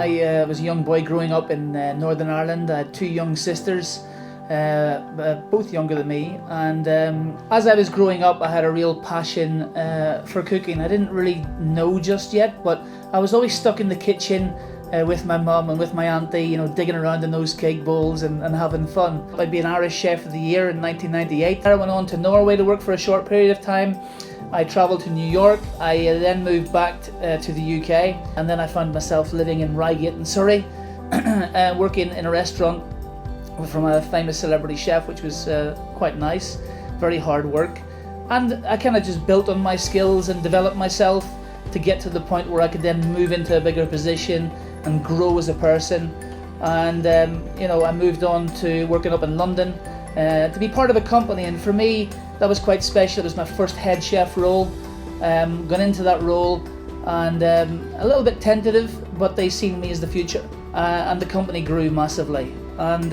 I was a young boy growing up in Northern Ireland. I had two young sisters, both younger than me, and as I was growing up I had a real passion for cooking. I didn't really know just yet, but I was always stuck in the kitchen with my mum and with my auntie, you know, digging around in those cake bowls and having fun. I'd be an Irish Chef of the Year in 1998. I went on to Norway to work for a short period of time. I travelled to New York. I then moved back to the UK, and then I found myself living in Reigate in Surrey, working in a restaurant from a famous celebrity chef, which was quite nice, very hard work. And I kind of just built on my skills and developed myself to get to the point where I could then move into a bigger position and grow as a person. And you know, I moved on to working up in London to be part of a company, and for me that was quite special. It was my first head chef role. Gone into that role and a little bit tentative, but they seen me as the future, and the company grew massively. And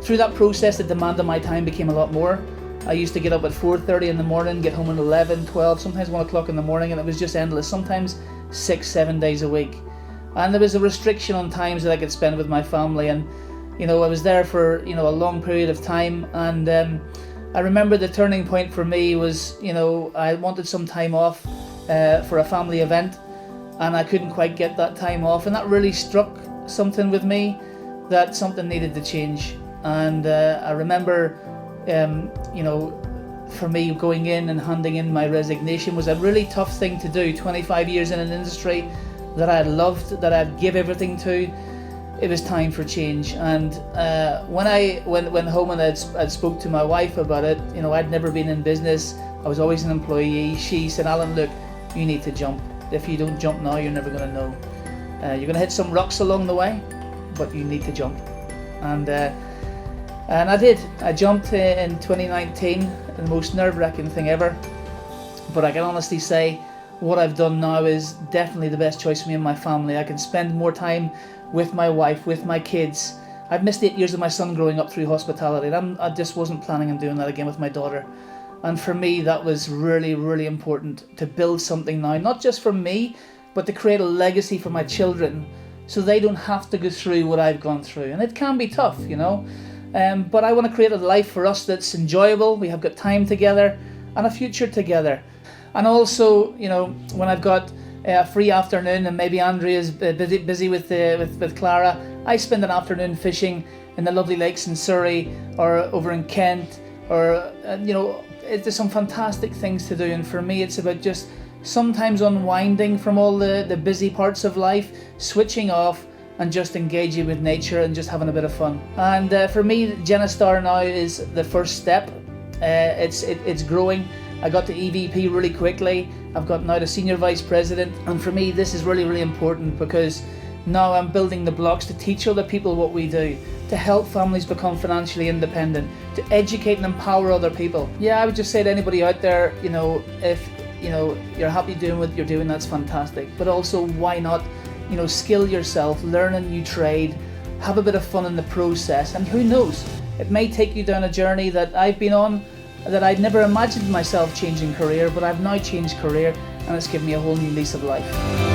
through that process, the demand on my time became a lot more. I used to get up at 4:30 in the morning, get home at 11, 12, sometimes 1 o'clock in the morning, and it was just endless, sometimes 6-7 days a week. And there was a restriction on times that I could spend with my family, and you know, I was there for, you know, a long period of time. And I remember the turning point for me was, you know, I wanted some time off for a family event, and I couldn't quite get that time off, and that really struck something with me, that something needed to change. And I remember, you know, for me going in and handing in my resignation was a really tough thing to do. 25 years in an industry that I had loved, that I'd give everything to. It was time for change. And when I went home and I'd spoke to my wife about it, you know, I'd never been in business. I was always an employee. She said, "Alan, look, you need to jump. If you don't jump now, you're never going to know. You're going to hit some rocks along the way, but you need to jump." And I did. I jumped in 2019, the most nerve-wracking thing ever. But I can honestly say what I've done now is definitely the best choice for me and my family. I can spend more time with my wife, with my kids. I've missed 8 years of my son growing up through hospitality, and I just wasn't planning on doing that again with my daughter. And for me, that was really, really important, to build something now, not just for me, but to create a legacy for my children, so they don't have to go through what I've gone through. And it can be tough, you know, but I want to create a life for us that's enjoyable. We have got time together and a future together. And also, you know, when I've got a free afternoon and maybe Andrea's busy with Clara, I spend an afternoon fishing in the lovely lakes in Surrey or over in Kent, or you know, there's some fantastic things to do. And for me, it's about just sometimes unwinding from all the busy parts of life, switching off and just engaging with nature and just having a bit of fun. And for me, Genastar now is the first step. It's growing. I got to EVP really quickly. I've got now to Senior Vice President. And for me, this is really, really important, because now I'm building the blocks to teach other people what we do, to help families become financially independent, to educate and empower other people. Yeah, I would just say to anybody out there, you know, if you know you're happy doing what you're doing, that's fantastic. But also, why not, you know, skill yourself, learn a new trade, have a bit of fun in the process, and who knows, it may take you down a journey that I've been on, that I'd never imagined myself changing career, but I've now changed career, and it's given me a whole new lease of life.